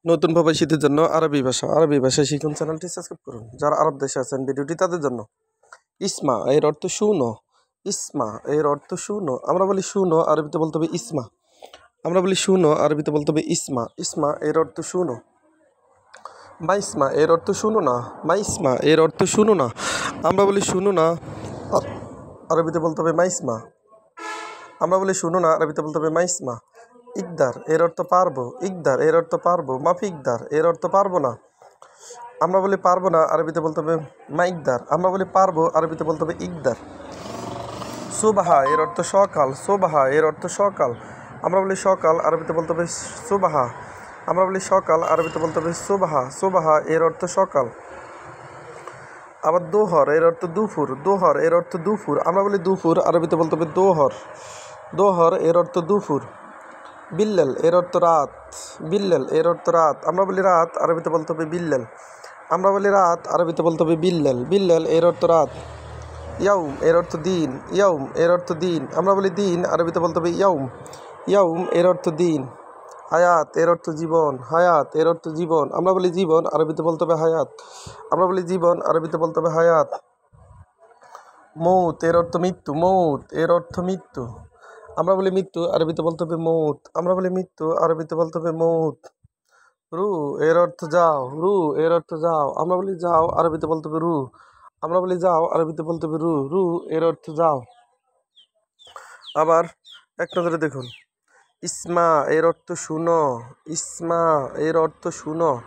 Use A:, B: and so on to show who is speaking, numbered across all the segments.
A: নতুন প্রবাসীদের জন্য আরবি ভাষা শিখুন চ্যানেলটি সাবস্ক্রাইব করুন। যারা আরব দেশে আছেন ভিডিওটি তাদের জন্য। ইসমা এর অর্থ শুনো। ইসমা এর অর্থ শুনো। আমরা বলি শুনো, আরবিতে বলতে হবে ইসমা। আমরা বলি শুনো, আরবিতে বলতে হবে ইসমা। ইসমা এর অর্থ শুনো। মাইসমা এর অর্থ শুনো না। মাইসমা এর অর্থ শুনো না। আমরা বলি শুনো না, আরবিতে বলতে হবে মাইসমা। আমরা বলি শুনো না, আরবিতে বলতে হবে মাইসমা। ইকদার এর অর্থ পারবো। ইকদার এর অর্থ পারবো। মাফিকদার এর অর্থ পারবো না। আমরা বলি পারবো না, আরবিতে বলতে হবে মাইকদার। আমরা বলি পারবো, আরবিতে বলতে হবে ইকদার। সুবাহা এর অর্থ সকাল। সুবাহা এর অর্থ সকাল। আমরা বলি সকাল, আরবিতে বলতে হবে সুবাহা। আমরা বলি সকাল, আরবিতে বলতে হবে সুবাহা। সুবাহা এর অর্থ সকাল। আবার দোহর এর অর্থ দুপুর। দোহর এর অর্থ দুপুর। আমরা বলি দুপুর, আরবিতে বলতে হবে দোহর। দোহর এর অর্থ দুপুর। বিল্লাল এর অর্থ রাত। বিল্লাল এর অর্থ রাত। আমরা বলি রাত, আরবিতে বলতে হবে বিল্লাল। আমরা বলি রাত, আরবিতে বলতে হবে বিল্লাল। বিল্লাল এর অর্থ রাত। ইয়াউম এর অর্থ দিন। ইয়াউম এর অর্থ দিন। আমরা বলি দিন, আরবিতে বলতে হবে ইয়াউম। ইয়াউম এর অর্থ দিন। হায়াত এর অর্থ জীবন। হায়াত এর অর্থ জীবন। আমরা বলি জীবন, আরবিতে বলতে হবে হায়াত। আমরা বলি জীবন, আরবিতে বলতে হবে হায়াত। মৌত এর অর্থ মৃত্যু। মৌত এর অর্থ মৃত্যু। আমরা বলি মৃত্যু, আরবিতে বলতে হবে মৌত। আমরা বলি মৃত্যু, আরবিতে বলতে হবে মৌত। রু এর অর্থ যাও। রু এর অর্থ যাও। আমরা বলি যাও, আরবিতে বলতে হবে রু। আমরা বলি যাও, আরবিতে বলতে হবে রু। রু এর অর্থ যাও। আবার এক নজরে দেখুন। ইসমা এর অর্থ শুনো। ইসমা এর অর্থ শুনো।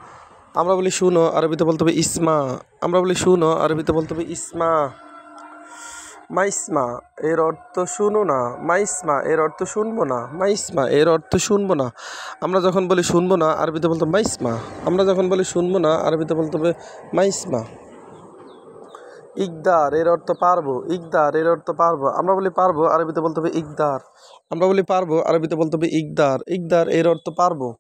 A: আমরা বলি শুনো, আরবিতে বলতে হবে ইসমা। আমরা বলি শুনো, আরবিতে বলতে হবে ইসমা। মাইসমা এর অর্থ শুনো না। মাইসমা এর অর্থ শুনবো না। মাইসমা এর অর্থ শুনবো না। আমরা যখন বলি শুনবো না, আরবিতে বলতে হবে মাইসমা। আমরা যখন বলি শুনবো না, আরবিতে বলতে হবে মাইসমা। ইকদার এর অর্থ পারবো। ইকদার এর অর্থ পারবো। আমরা বলি পারবো, আরবিতে বলতে হবে ইকদার। আমরা বলি পারবো, আরবিতে বলতে হবে ইকদার। ইকদার এর অর্থ পারবো।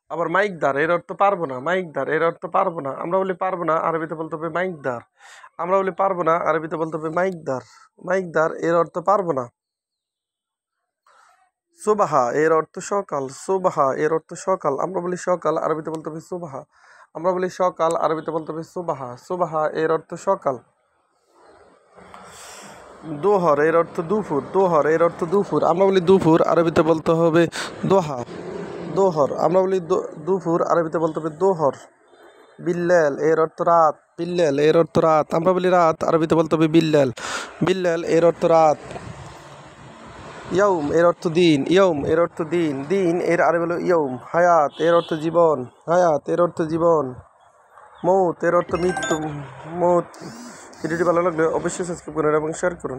A: আবার মাইকদার এর অর্থ পারবো না। মাইকদার এর অর্থ পারবো না। আমরা বলি পারবো না, আরবিতে বলতে হবে মাইকদার। আমরা বলি পারবো না, আরবিতে বলতে হবে মাইকদার। মাইকদার এর অর্থ পারবো না। সুবাহা এর অর্থ সকাল। সুবাহা এর অর্থ সকাল। আমরা বলি সকাল, আরবিতে বলতে হবে সুবাহা। আমরা বলি সকাল, আরবিতে বলতে হবে সুবাহা। সুবাহা এর অর্থ সকাল। দোহর এর অর্থ দুপুর। দোহর এর অর্থ দুপুর। আমরা বলি দুপুর, আরবিতে বলতে হবে দোহা। দোহর। আমরা বলি দুপুর, আরবিতে বলতে হবে দোহর। বিল্লাল এর অর্থ রাত। বিল্লাল এর অর্থ রাত। আমরা বলি রাত, আরবিতে বলতে হবে বিল্লাল। বিল্লাল এর অর্থ রাত। ইয়াউম এর অর্থ দিন। ইয়াউম এর অর্থ দিন। দিন এর আরবি হলো ইয়াউম। হায়াত এর অর্থ জীবন। হায়াত এর অর্থ জীবন। মৌত এর অর্থ মৃত্যু। মৌত। ভিডিওটি ভালো লাগলে অবশ্যই সাবস্ক্রাইব করুন এবং শেয়ার করুন।